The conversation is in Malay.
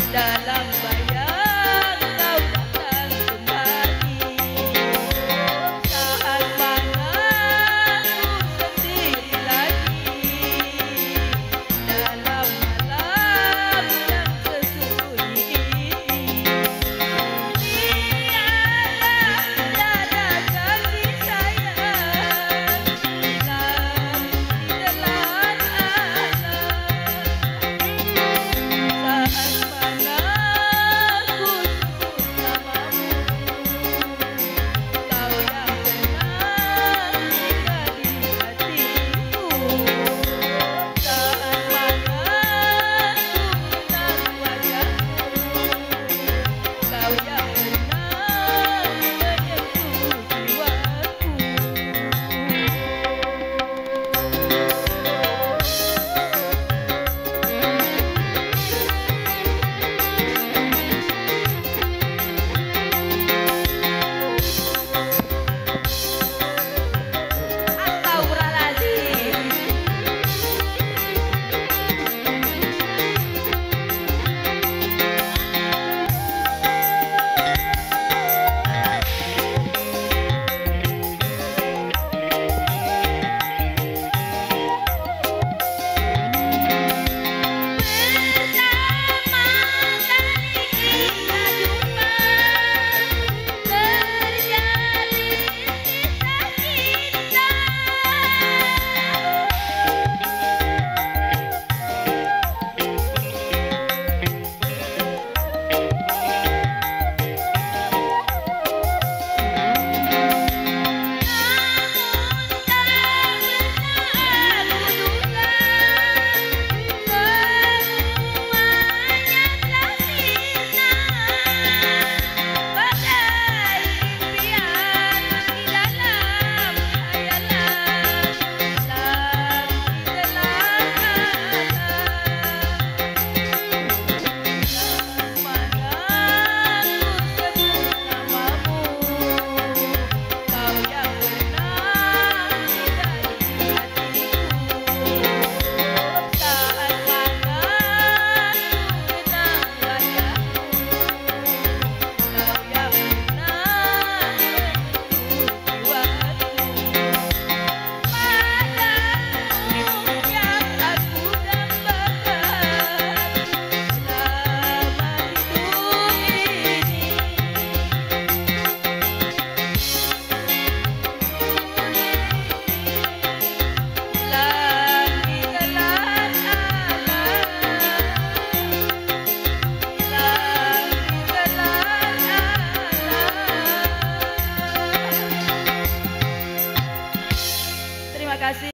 dalam bayang kau datang kembali. Saat mana ku sendiri lagi dalam malam yang sesunyi ini. Biarlah dada kasih sayang hilang di telan alam. Saat mana ku sebut namamu, kau yang pernah singgah di hatiku. Saat mana ku mengenang wajahmu, kau yang pernah menyentuh jiwaku. Astagfirullahaladzim. Pertama kali kita jumpa, terjalin kisah cinta. Namun tak pernah aku duga semuanya telah sirna. Bagai impian meski dalam khayalan, hilang di telan alam. Saat mana ku sebut namamu, kau yang pernah singgah di hatiku. Saat mana ku mengenang wajahmu, kau yang pernah menyentuh jiwaku. Padamu yang aku dambakan selama hidup ini. Hilang di telan alam, hilang di telan alam. Terima kasih.